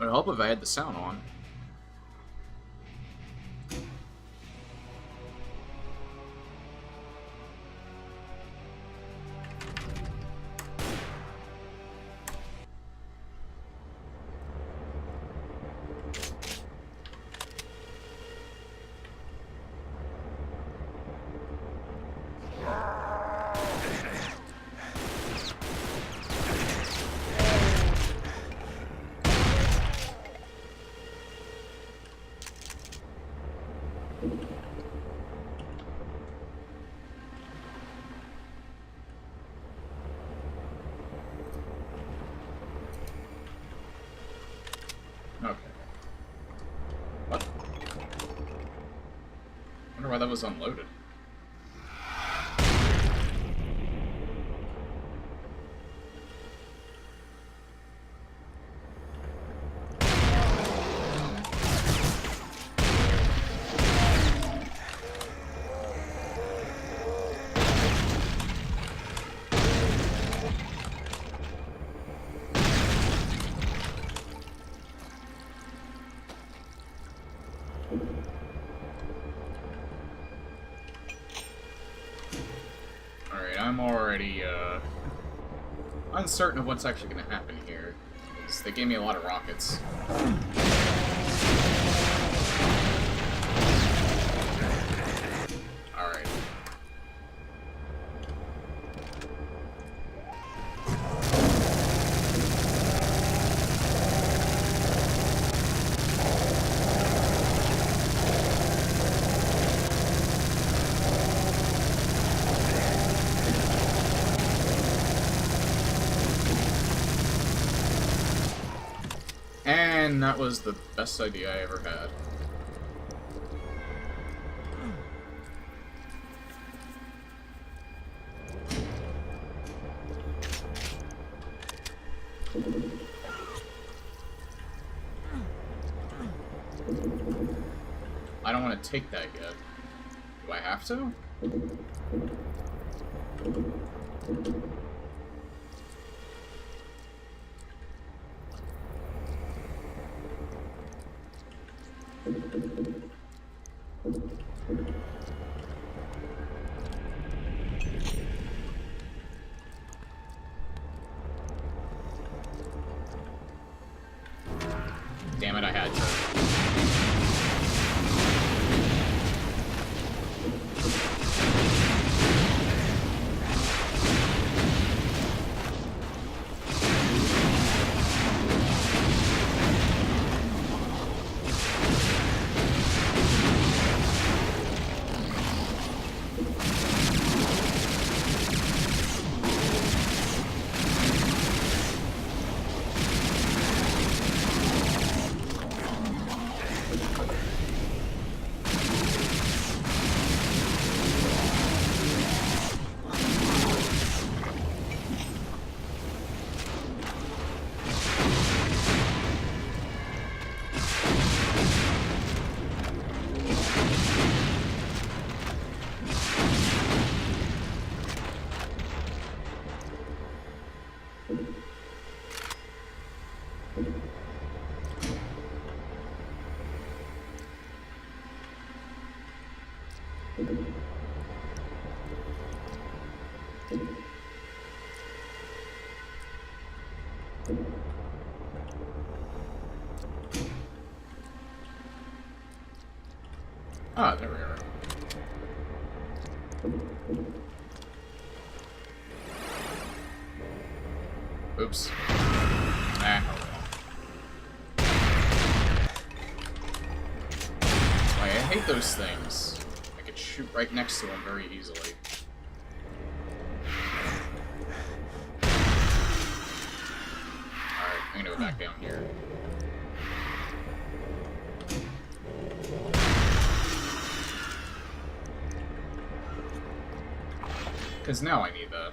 It would help if I had the sound on. Okay. What? Wonder why that was unloaded. Alright, I'm already, uncertain of what's actually going to happen here, because they gave me a lot of rockets. Alright. And that was the best idea I ever had. I don't want to take that yet. Do I have to? Damn it, I had to. Ah, there we are. Oops. Ah. Like, I hate those things. I could shoot right next to them very easily. Alright, I'm gonna go back down here. Because now I need that.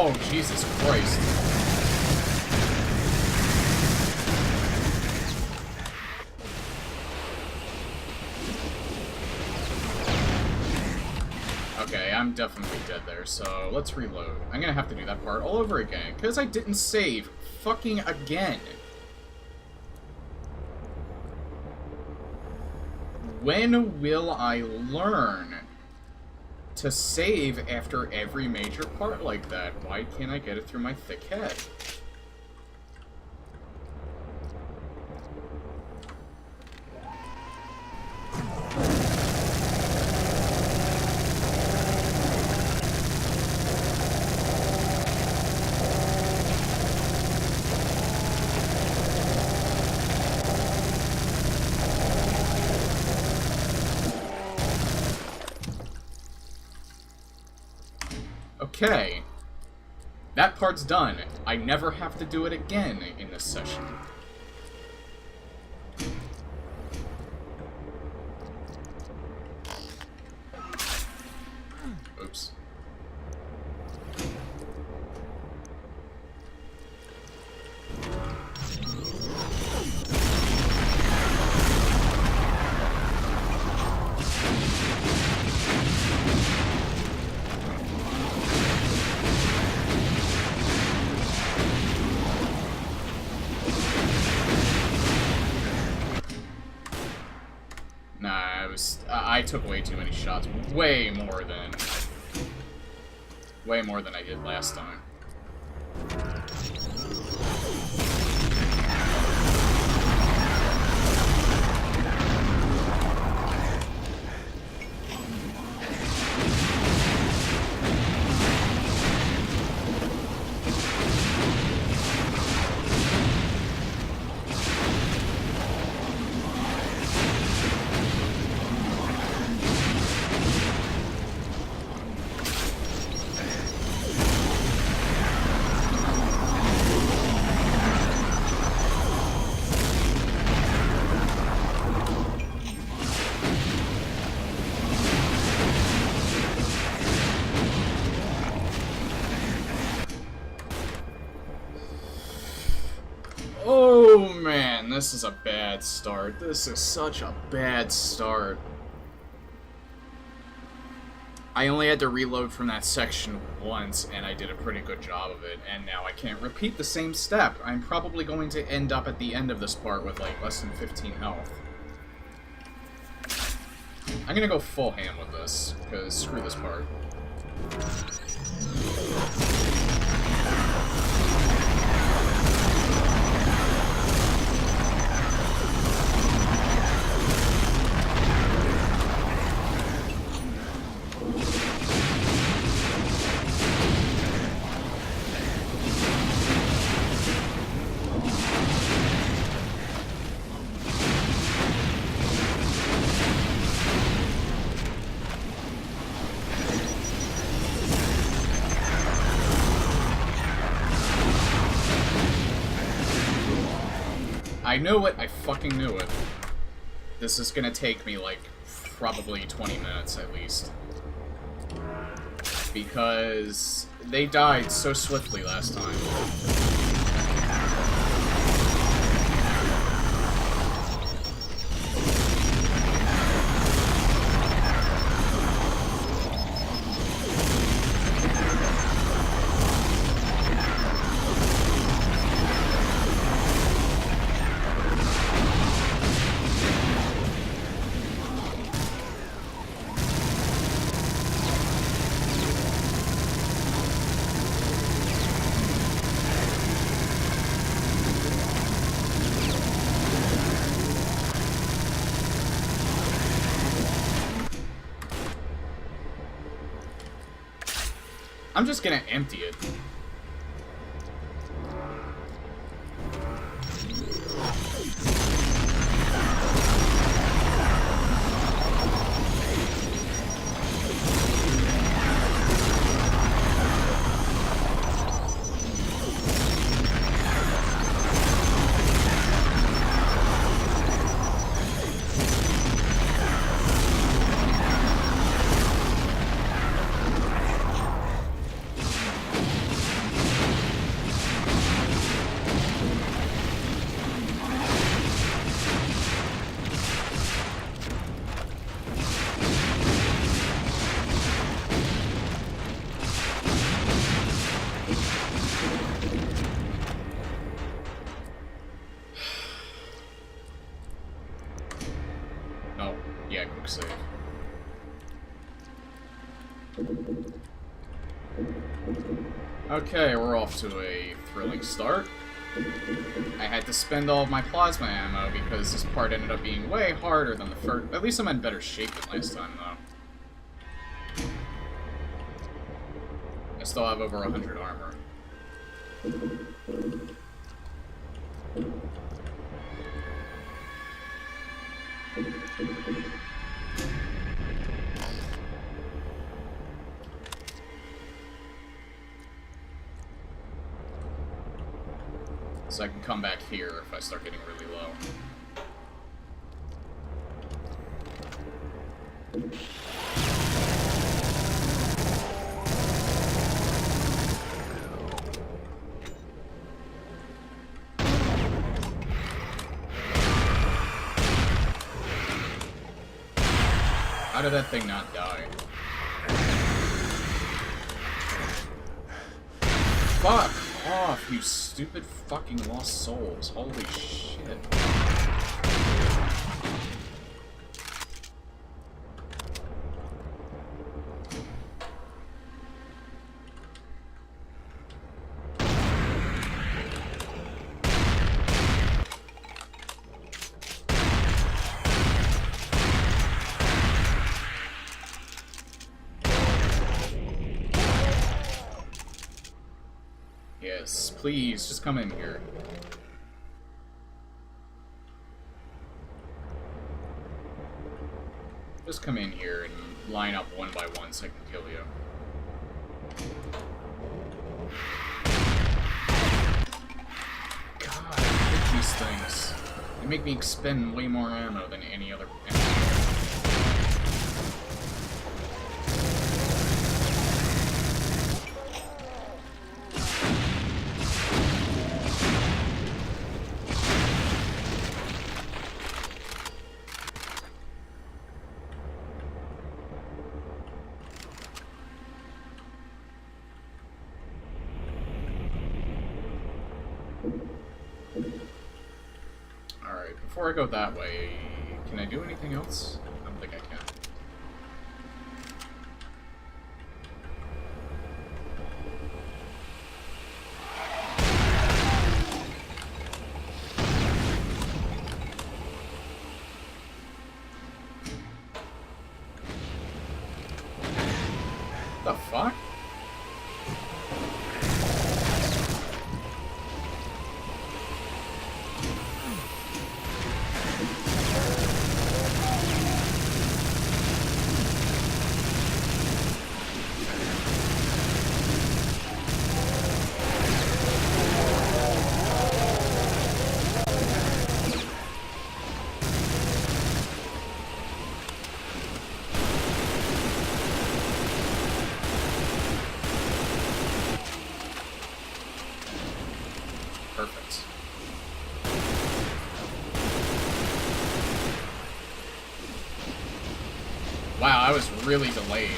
Oh, Jesus Christ. Okay, I'm definitely dead there, so let's reload. I'm gonna have to do that part all over again, because I didn't save fucking again. When will I learn to save after every major part like that? Why can't I get it through my thick head? Okay. That part's done. I never have to do it again in this session. Oops. I took way too many shots. Way more than I did last time. Oh man, this is a bad start. This is such a bad start. I only had to reload from that section once, and I did a pretty good job of it, and now I can't repeat the same step. I'm probably going to end up at the end of this part with, like, less than 15 health. I'm gonna go full ham with this, because screw this part. I knew it. I fucking knew it. This is gonna take me, like, probably 20 minutes at least. Because they died so swiftly last time. I'm just gonna empty it. Okay, we're off to a thrilling start. I had to spend all of my plasma ammo because this part ended up being way harder than the first. At least I'm in better shape than last time, though. I still have over 100 armor. So I can come back here if I start getting really low. How did that thing not die? Fuck off, you stupid fucking lost souls. Holy shit. Yes, please, just come in here. Just come in here and line up one by one so I can kill you. God, I hate these things. They make me expend way more ammo than any other enemy. Alright, before I go that way, can I do anything else? I don't think I can. The fuck? Perfect. Wow, I was really delayed.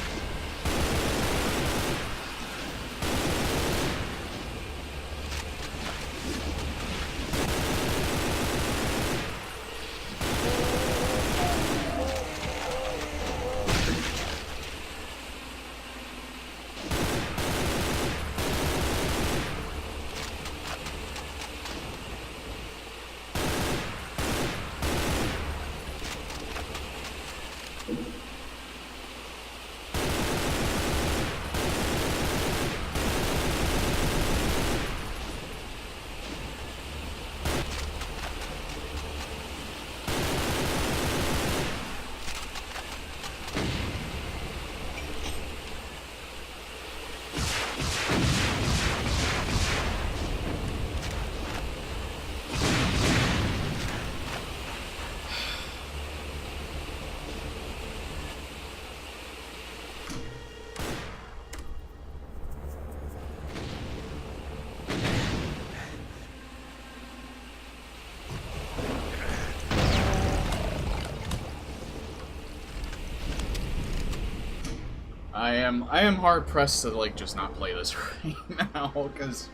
I am hard pressed to like just not play this right now because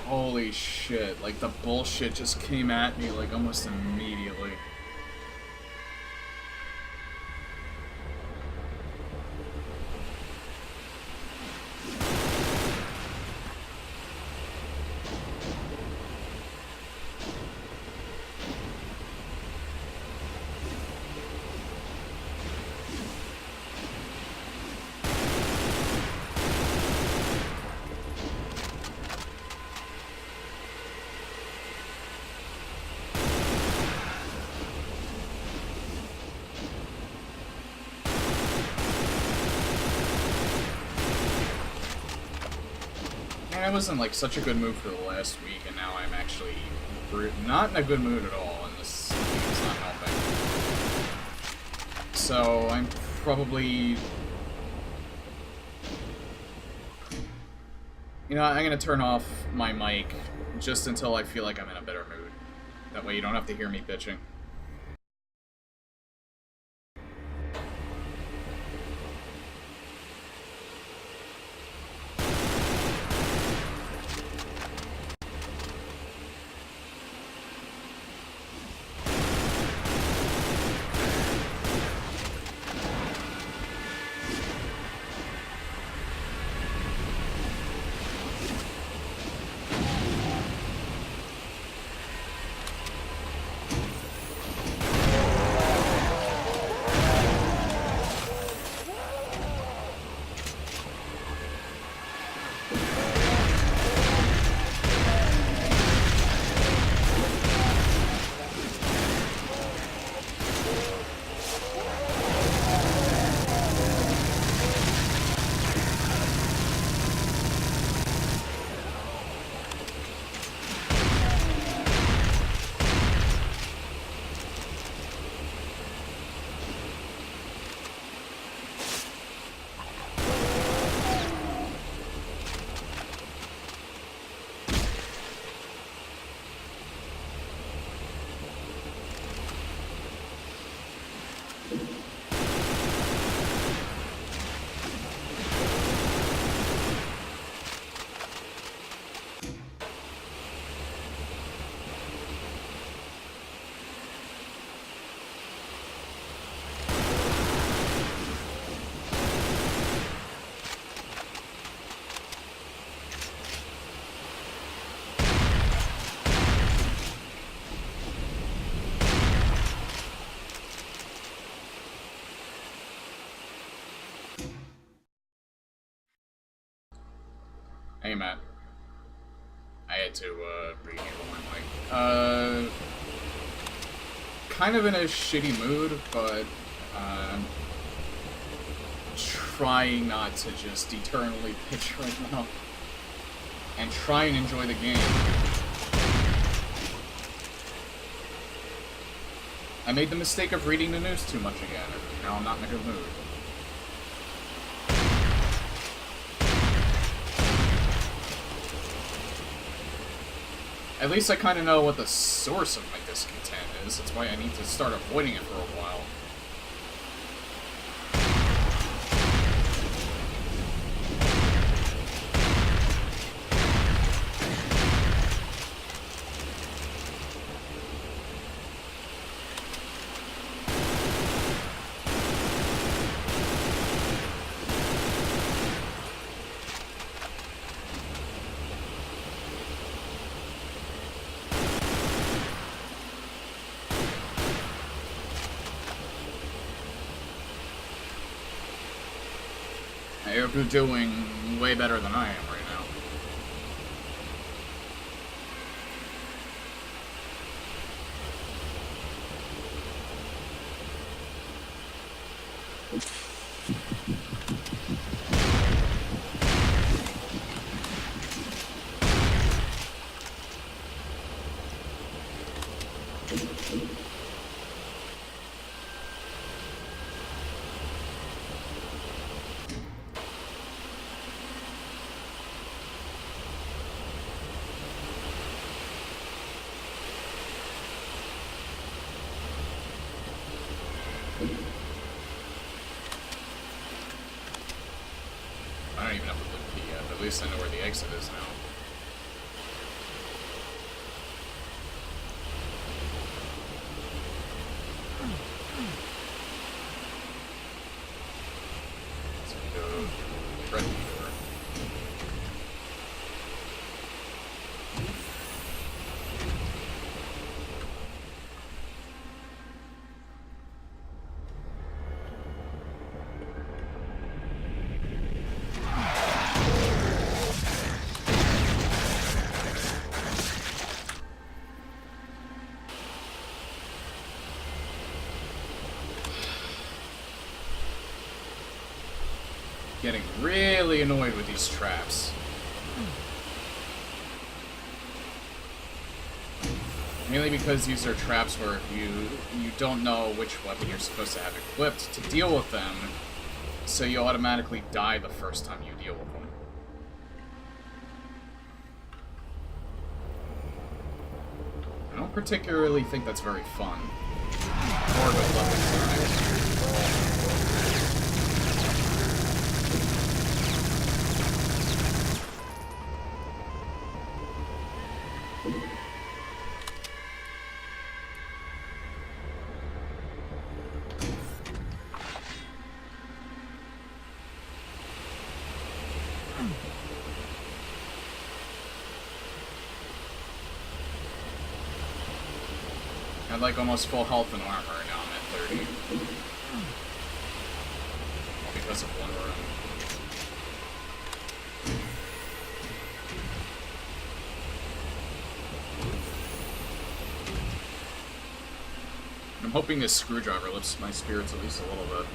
holy shit, like the bullshit just came at me like almost immediately. I was in, like, such a good mood for the last week, and now I'm actually not in a good mood at all, and this is not helping. So, I'm probably... You know, I'm gonna turn off my mic just until I feel like I'm in a better mood. That way you don't have to hear me bitching. Hey, Matt. I had to, re-handle my mic. Kind of in a shitty mood, but, trying not to just eternally bitch right now. And try and enjoy the game. I made the mistake of reading the news too much again, and now I'm not in a good mood. At least I kind of know what the source of my discontent is. That's why I need to start avoiding it for a while. I hope you're doing way better than I am right now. I don't even have to look at the yet, but at least I know where the exit is now. So we go right here. Getting really annoyed with these traps. Mainly because these are traps where you don't know which weapon you're supposed to have equipped to deal with them, so you automatically die the first time you deal with them. I don't particularly think that's very fun. Or with weapon design. I had like almost full health and armor, and now I'm at 30. All because of one room. I'm hoping this screwdriver lifts my spirits at least a little bit.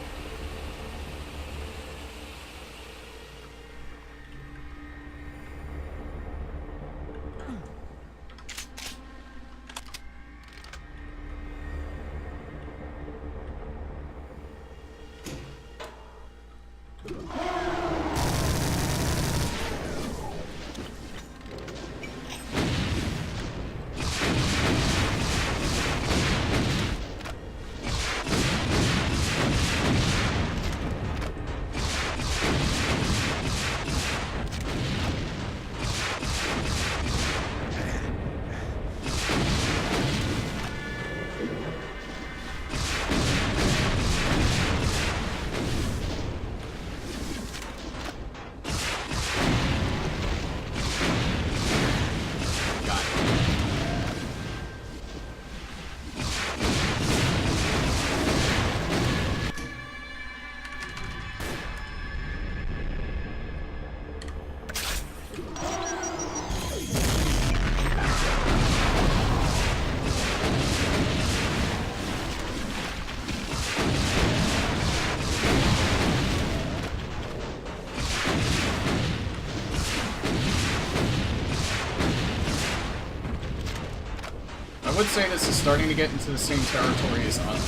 I would say this is starting to get into the same territory as Unloved,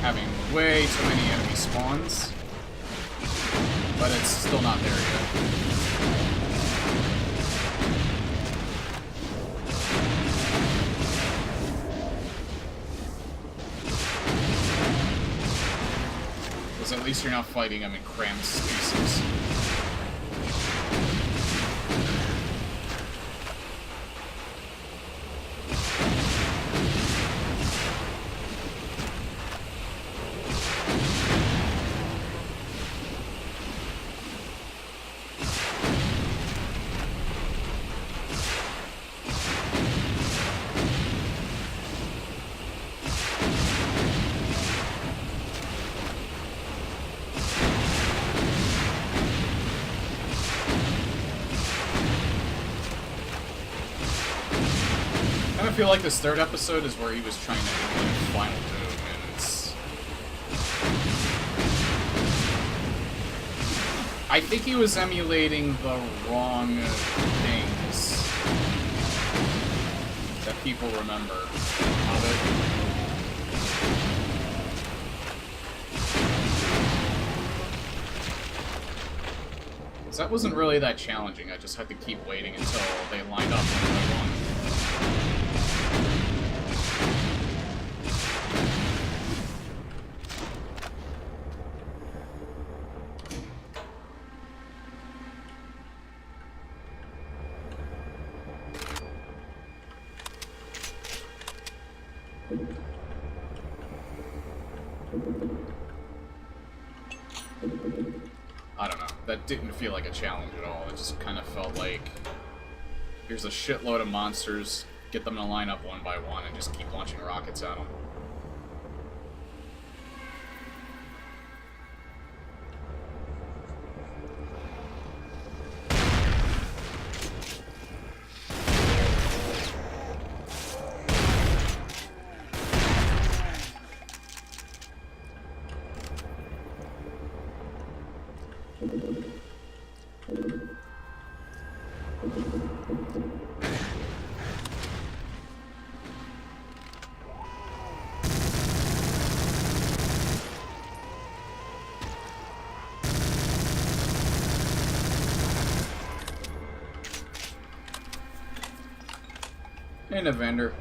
having way too many enemy spawns, but it's still not there yet. Because at least you're not fighting them in crammed spaces. I feel like this third episode is where he was trying to emulate Final Doom, and it's... I think he was emulating the wrong things that people remember of it. 'Cause that wasn't really that challenging, I just had to keep waiting until they lined up one by one. I don't know. That didn't feel like a challenge at all. It just kind of felt like here's a shitload of monsters, get them to line up one by one, and just keep launching rockets at them. In a vendor.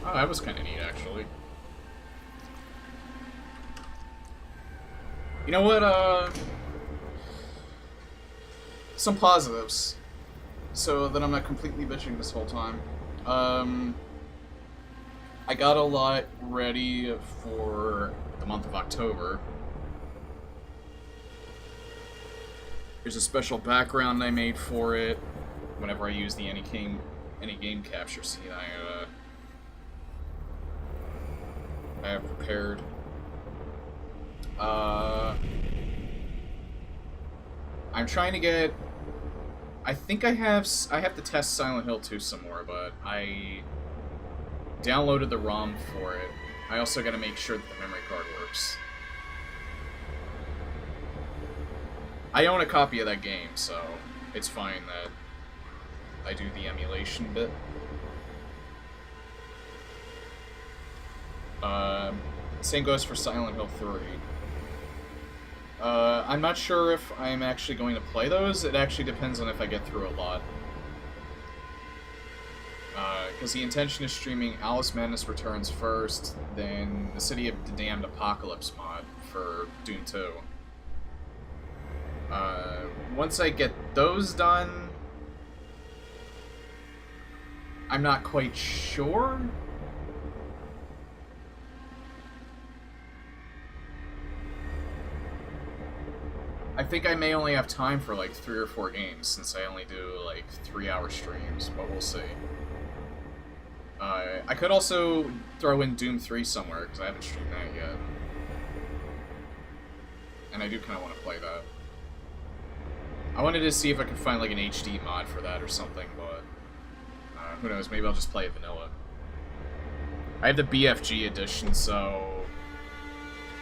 Oh, that was kind of neat, actually. You know what, some positives, so that I'm not completely bitching this whole time. I got a lot ready for the month of October. There's a special background I made for it. Whenever I use the any game capture scene, I have prepared. I'm trying to get. I think I have to test Silent Hill 2 some more, but I downloaded the ROM for it. I also got to make sure that the memory card works. I own a copy of that game, so it's fine that I do the emulation bit. Same goes for Silent Hill 3. I'm not sure if I'm actually going to play those. It actually depends on if I get through a lot. Because the intention is streaming Alice Madness Returns first, then the City of the Damned Apocalypse mod for Doom 2. Once I get those done, I'm not quite sure. I think I may only have time for like 3 or 4 games, since I only do like 3-hour streams, but we'll see. I could also throw in Doom 3 somewhere, because I haven't streamed that yet. And I do kind of want to play that. I wanted to see if I could find like an HD mod for that or something, but who knows, maybe I'll just play it vanilla. I have the BFG edition, so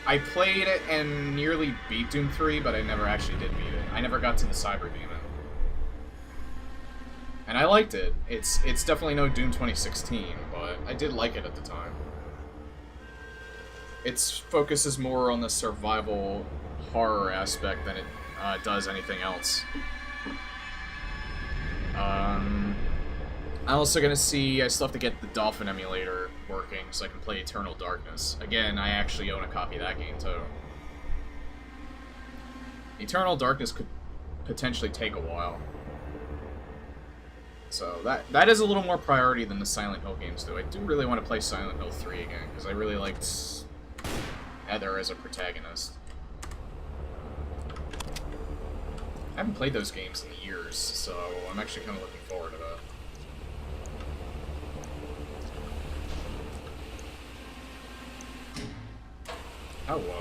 I played it and nearly beat Doom 3, but I never actually did beat it. I never got to the Cyber Demon. And I liked it. It's definitely no Doom 2016, but I did like it at the time. Its focus is more on the survival horror aspect than it does anything else. I'm also gonna see, I still have to get the Dolphin emulator working so I can play Eternal Darkness. Again, I actually own a copy of that game too. Eternal Darkness could potentially take a while. So that is a little more priority than the Silent Hill games do. I do really want to play Silent Hill 3 again, because I really liked Heather as a protagonist. I haven't played those games in years, so I'm actually kind of looking forward to that. Hello.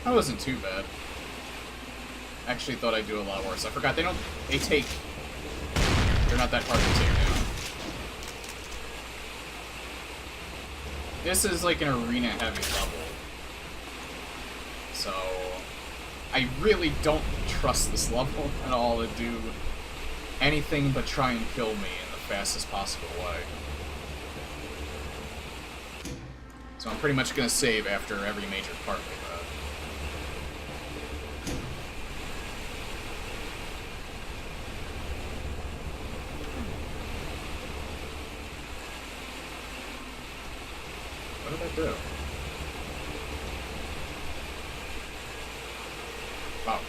That wasn't too bad. Actually thought I'd do a lot worse. I forgot, they're not that hard to take down. This is like an arena heavy level. So I really don't trust this level at all to do anything but try and kill me in the fastest possible way. So So I'm pretty much gonna save after every major part like that. What did I do? Oh.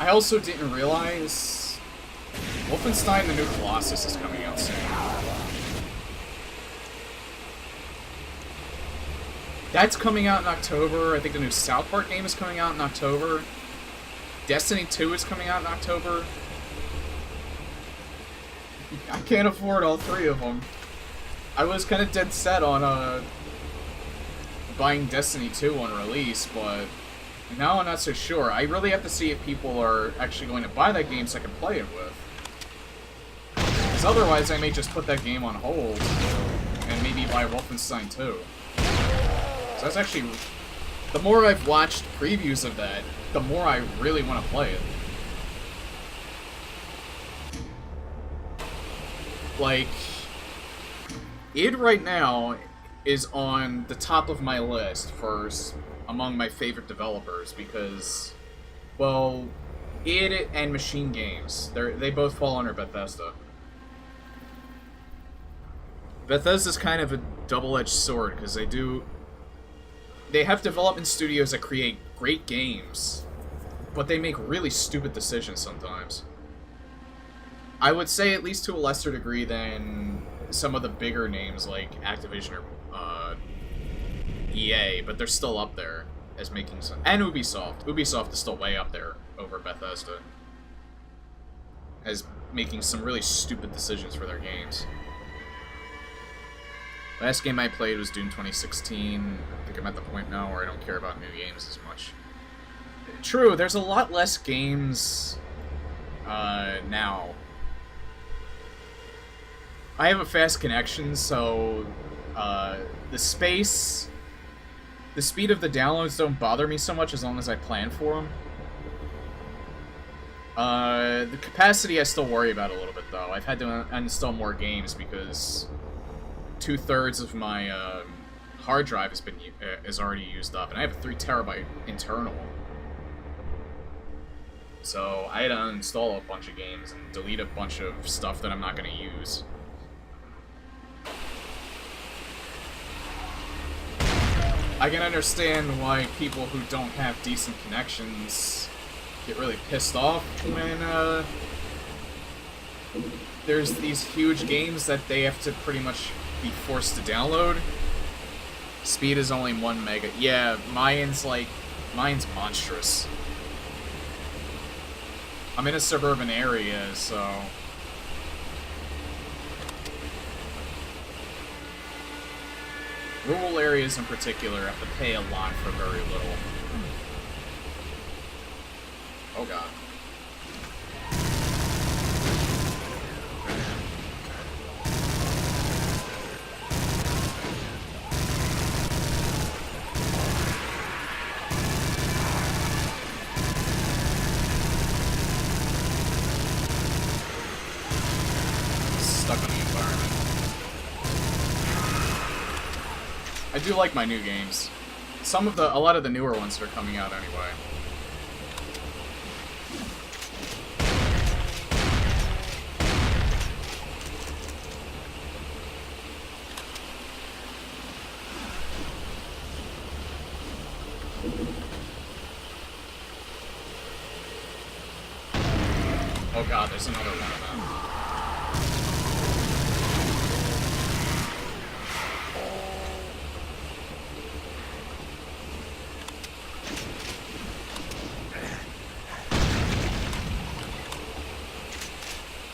I also didn't realize Wolfenstein: The New Colossus is coming out soon. That's coming out in October. I think the new South Park game is coming out in October. Destiny 2 is coming out in October. I can't afford all three of them. I was kind of dead set on buying Destiny 2 on release, but now I'm not so sure. I really have to see if people are actually going to buy that game so I can play it with. Because otherwise I may just put that game on hold and maybe buy Wolfenstein 2. So that's actually... The more I've watched previews of that, the more I really want to play it. Like, id right now is on the top of my list for among my favorite developers because, well, id and Machine Games, they both fall under Bethesda. Bethesda's kind of a double-edged sword because they have development studios that create great games, but they make really stupid decisions sometimes. I would say at least to a lesser degree than some of the bigger names like Activision or EA, but they're still up there as making some... And Ubisoft. Ubisoft is still way up there over Bethesda as making some really stupid decisions for their games. Last game I played was Doom 2016. I think I'm at the point now where I don't care about new games as much. True, there's a lot less games now. I have a fast connection, so the speed of the downloads don't bother me so much as long as I plan for them. The capacity I still worry about a little bit, though. I've had to uninstall more games because 2/3 of my hard drive is already used up, and I have a 3 terabyte internal. So I had to uninstall a bunch of games and delete a bunch of stuff that I'm not going to use. I can understand why people who don't have decent connections get really pissed off when there's these huge games that they have to pretty much be forced to download. Speed is only 1 mega. Yeah, mine's monstrous. I'm in a suburban area, so... Rural areas in particular have to pay a lot for very little. Oh god. Stuck on the environment. I do like my new games. A lot of the newer ones that are coming out anyway. Oh god, there's another one of them.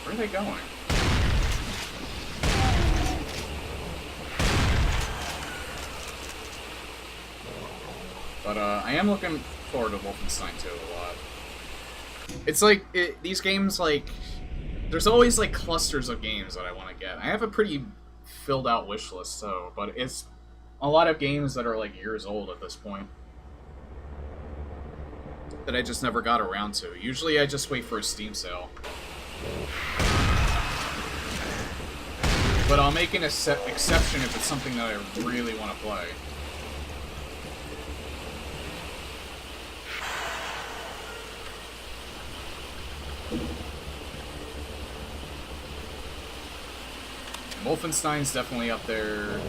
Where are they going? But I am looking forward to Wolfenstein 2 a lot. It's like, these games, like, there's always, like, clusters of games that I want to get. I have a pretty filled out wish list, so, but it's a lot of games that are, like, years old at this point. That I just never got around to. Usually I just wait for a Steam sale. But I'll make an exception if it's something that I really want to play. Wolfenstein's definitely up there.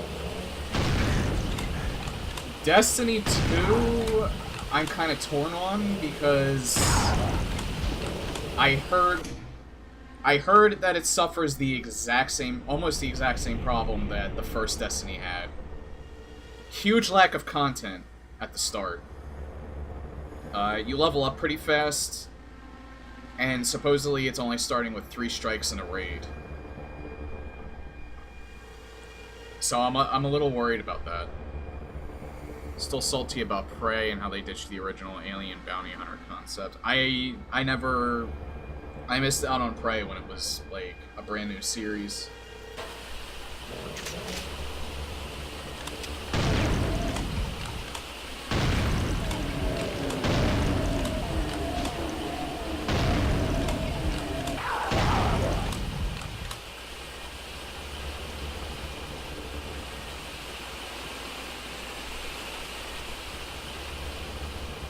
Destiny 2, I'm kind of torn on because I heard that it suffers the exact same, almost the exact same problem that the first Destiny had. Huge lack of content at the start. You level up pretty fast, and supposedly it's only starting with 3 strikes in a raid. So I'm a little worried about that. Still salty about Prey and how they ditched the original Alien Bounty Hunter concept. I missed out on Prey when it was, like, a brand new series.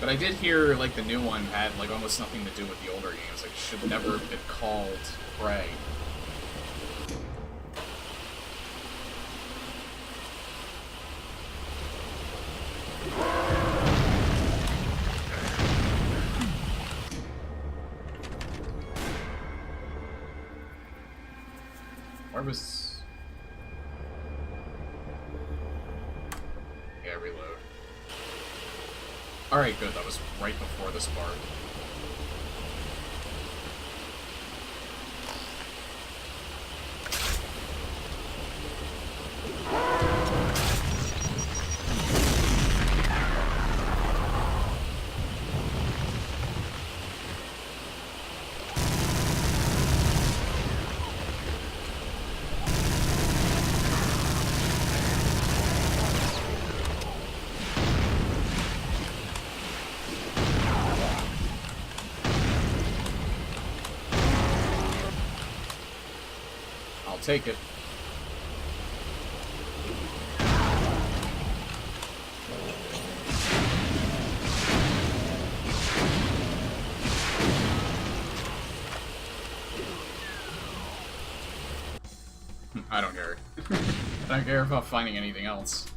But I did hear, like, the new one had, like, almost nothing to do with the older games. Like, it should never have been called Prey. Where was... Yeah, reload. Alright, good. That was right before the spark. Take it. I don't care. I don't care about finding anything else.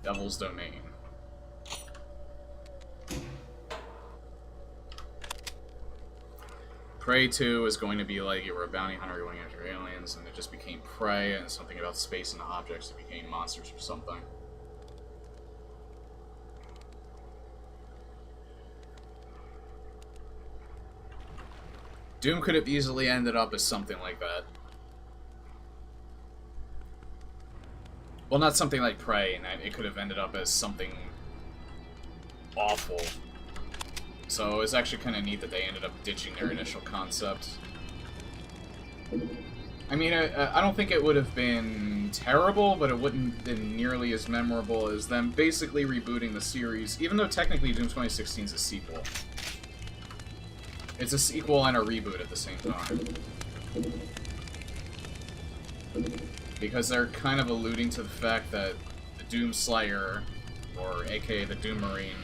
Devil's Domain. Prey 2 is going to be like you were a bounty hunter going after aliens, and it just became Prey, and something about space and objects that became monsters or something. Doom could have easily ended up as something like that. Well, not something like Prey, and it could have ended up as something awful. So it was actually kind of neat that they ended up ditching their initial concept. I mean, I don't think it would have been terrible, but it wouldn't have been nearly as memorable as them basically rebooting the series, even though technically Doom 2016 is a sequel. It's a sequel and a reboot at the same time. Because they're kind of alluding to the fact that the Doom Slayer, or aka the Doom Marine,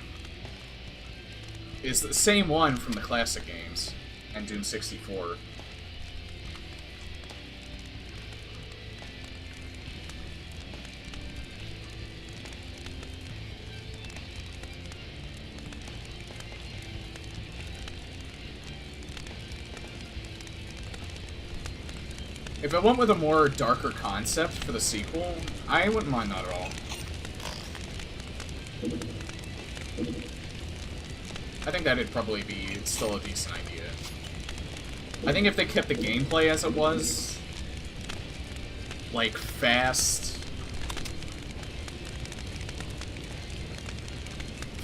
is the same one from the classic games and Doom 64. If it went with a more darker concept for the sequel, I wouldn't mind that at all. I think that'd probably be still a decent idea. I think if they kept the gameplay as it was, like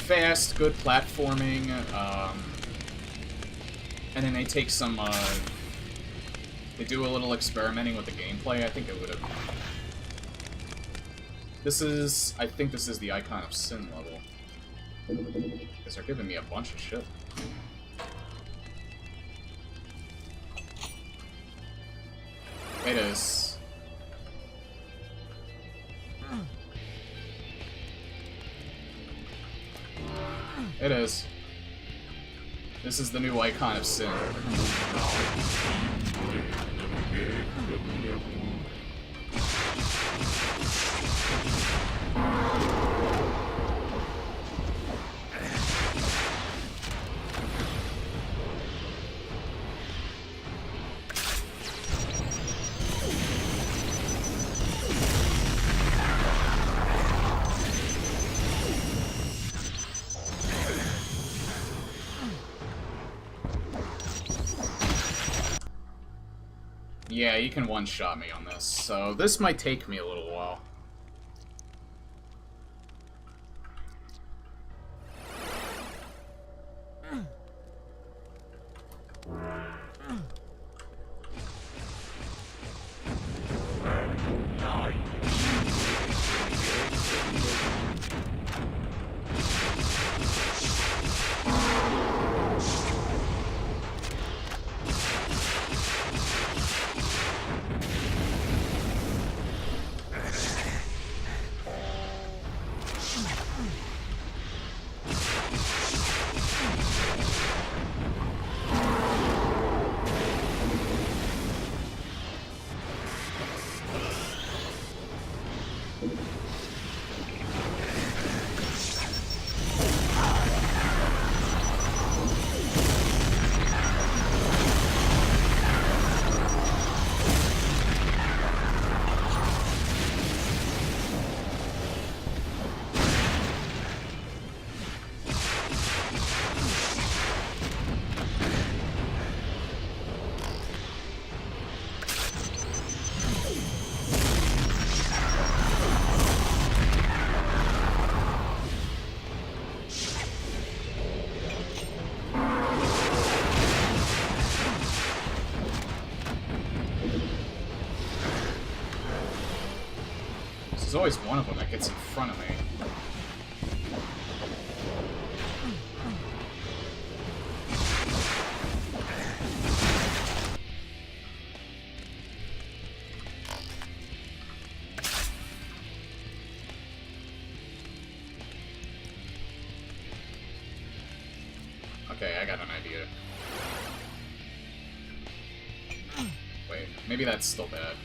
fast, good platforming, and then they take some, they do a little experimenting with the gameplay, I think it would have... I think this is the Icon of Sin level. Because they're giving me a bunch of shit. It is. It is. This is the new Icon of Sin. Yeah, you can one-shot me on this, so this might take me a little while. There's always one of them that gets in front of me. Okay, I got an idea. Wait, maybe that's still bad.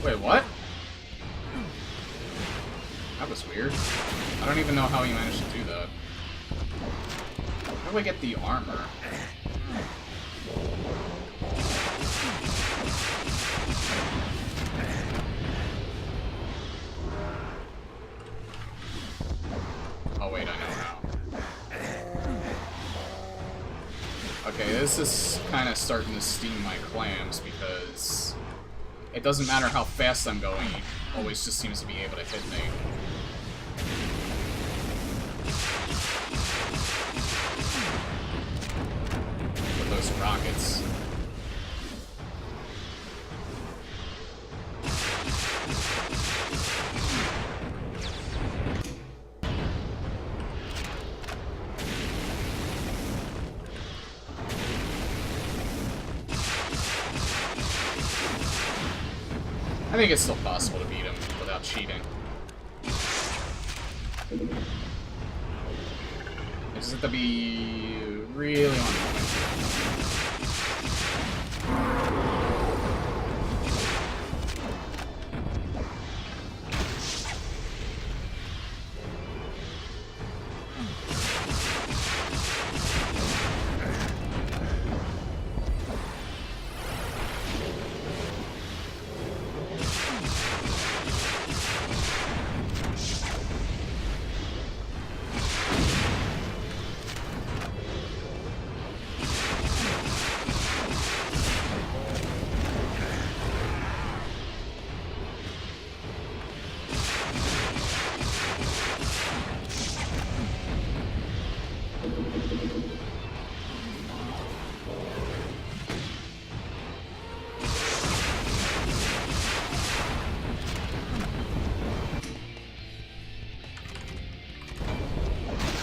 Wait, what? That was weird. I don't even know how he managed to do that. How do I get the armor? Oh wait, I know how. Okay, this is kind of starting to steam my clams because it doesn't matter how fast I'm going, he always just seems to be able to hit me. With those rockets. I think it's still possible to beat him without cheating. I just have to be really on point.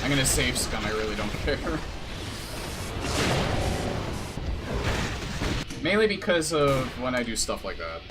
I'm gonna save Scum, I really don't care. Mainly because of when I do stuff like that.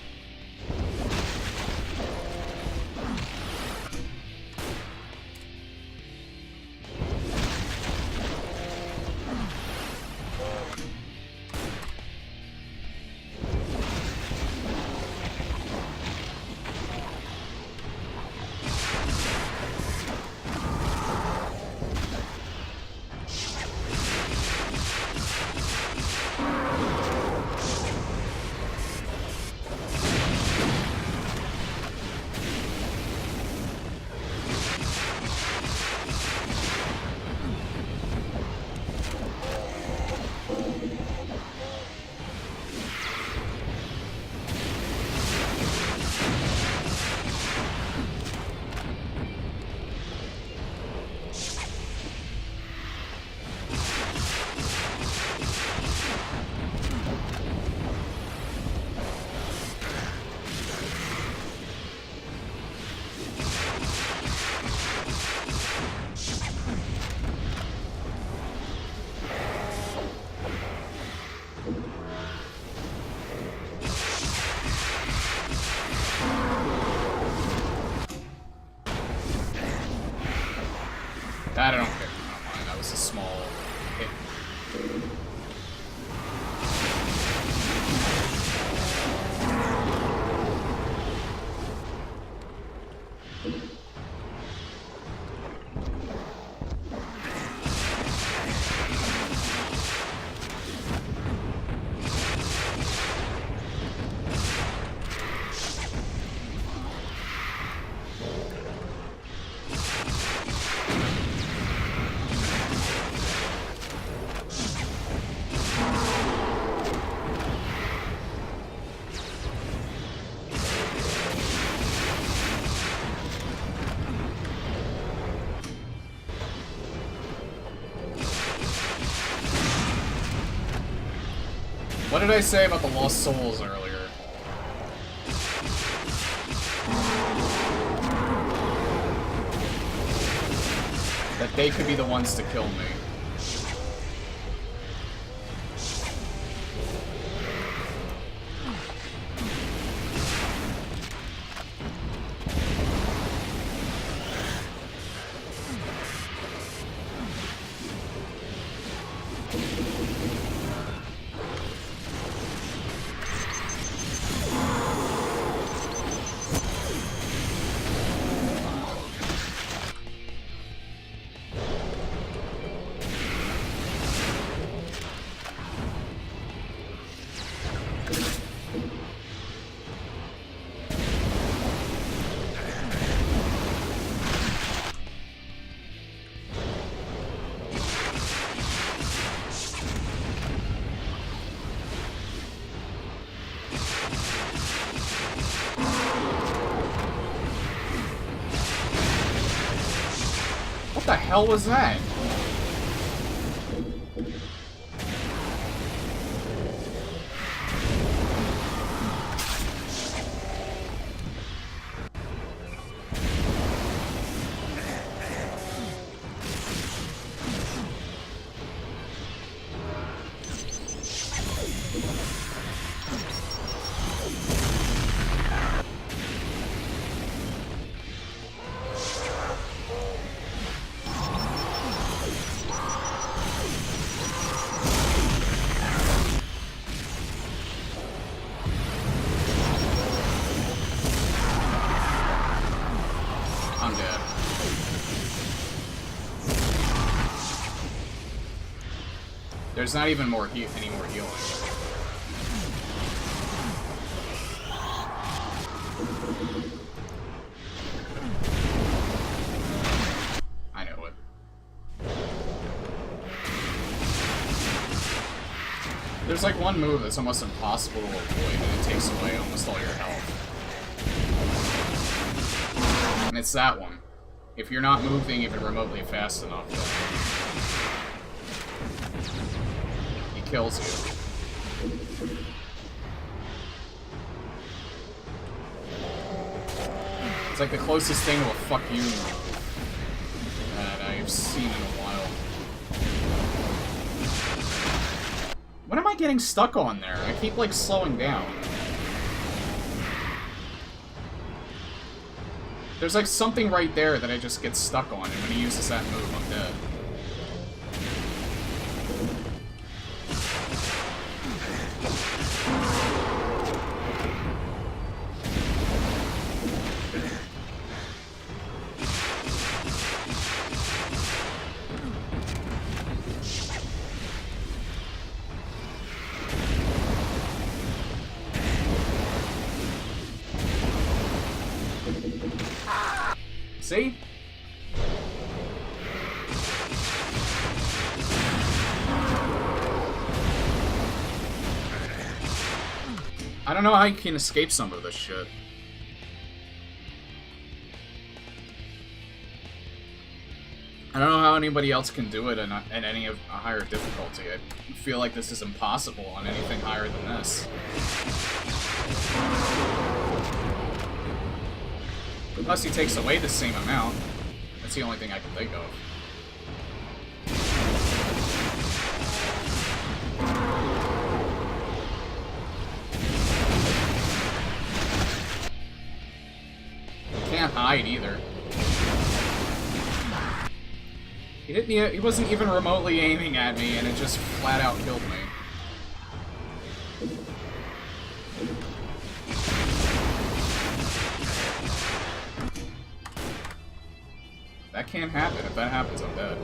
That I don't care. Not mine. That was a small hit. What did I say about the Lost Souls earlier? That they could be the ones to kill me. What the hell was that? I'm dead. There's not even any more healing. I know it. There's like one move that's almost impossible to avoid, and it takes away almost all your health. And it's that one. If you're not moving even remotely fast enough, he kills you. It's like the closest thing to a fuck you move that we've seen in a while. What am I getting stuck on there? I keep, like, slowing down. There's, like, something right there that I just get stuck on, and when he uses that move, I'm dead. See? I don't know how you can escape some of this shit. I don't know how anybody else can do it in any of a higher difficulty. I feel like this is impossible on anything higher than this. Unless he takes away the same amount. That's the only thing I can think of. Can't hide either. He wasn't even remotely aiming at me, and it just flat out killed me. That can't happen. If that happens, I'm dead.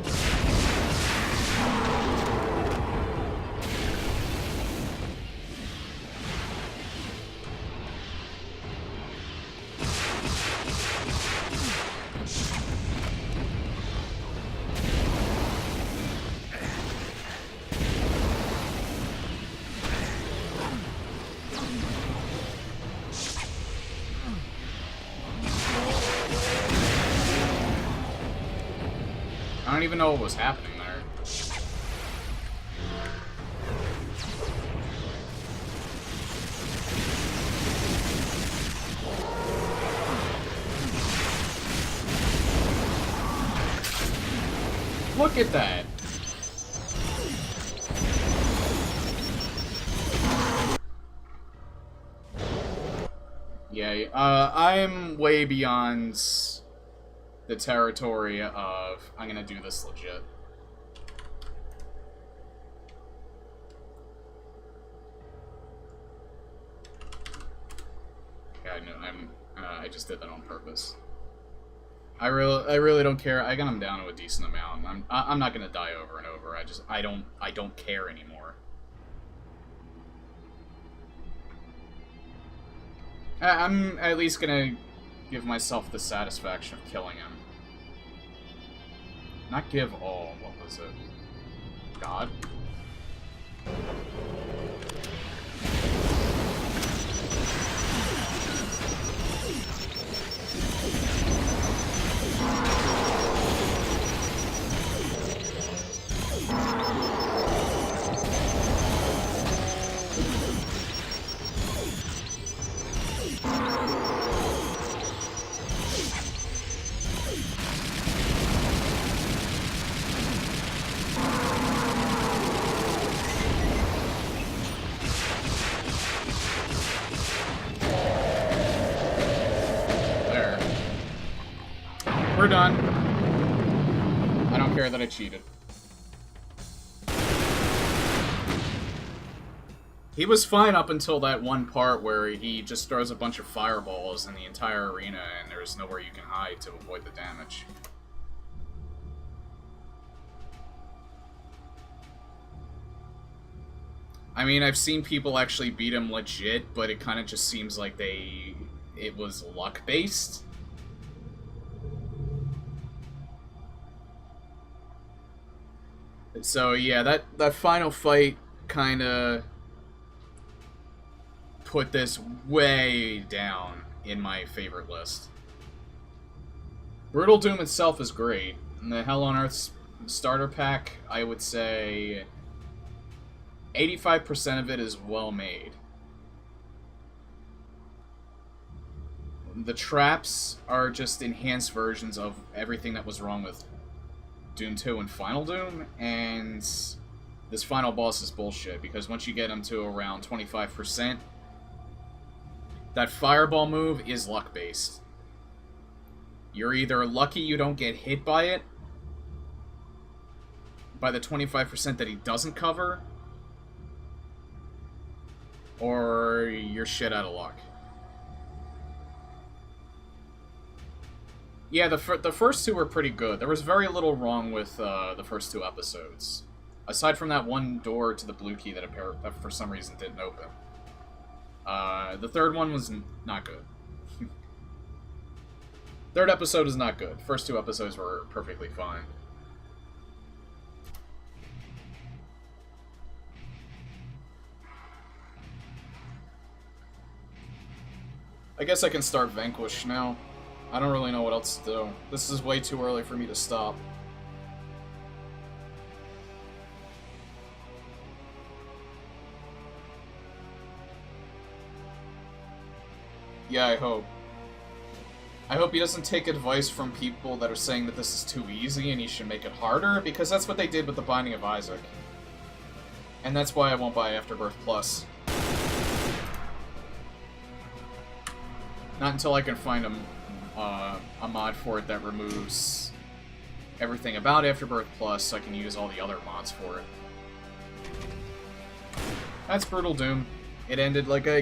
I don't even know what was happening there. Look at that! Yeah, I'm way beyond the territory of, I'm gonna do this legit. Yeah, I know, I just did that on purpose. I really don't care. I got him down to a decent amount. I'm not gonna die over and over. I don't care anymore. I'm at least gonna give myself the satisfaction of killing him. Not give all. What was it? God? We're done. I don't care that I cheated. He was fine up until that one part where he just throws a bunch of fireballs in the entire arena and there's nowhere you can hide to avoid the damage. I mean, I've seen people actually beat him legit, but it kind of just seems like it was luck-based. So yeah, that final fight kind of put this way down in my favorite list. Brutal Doom itself is great. And the Hell on Earth starter pack, I would say 85% of it is well made. The traps are just enhanced versions of everything that was wrong with Doom 2 and Final Doom, and this final boss is bullshit, because once you get him to around 25%, that fireball move is luck-based. You're either lucky you don't get hit by it, by the 25% that he doesn't cover, or you're shit out of luck. Yeah, the first two were pretty good. There was very little wrong with the first two episodes. Aside from that one door to the blue key that for some reason didn't open. The third one was not good. Third episode is not good. First two episodes were perfectly fine. I guess I can start Vanquish now. I don't really know what else to do. This is way too early for me to stop. Yeah, I hope. I hope he doesn't take advice from people that are saying that this is too easy and he should make it harder, because that's what they did with The Binding of Isaac. And that's why I won't buy Afterbirth Plus. Not until I can find a mod for it that removes everything about Afterbirth Plus, so I can use all the other mods for it. That's Brutal Doom. It ended like I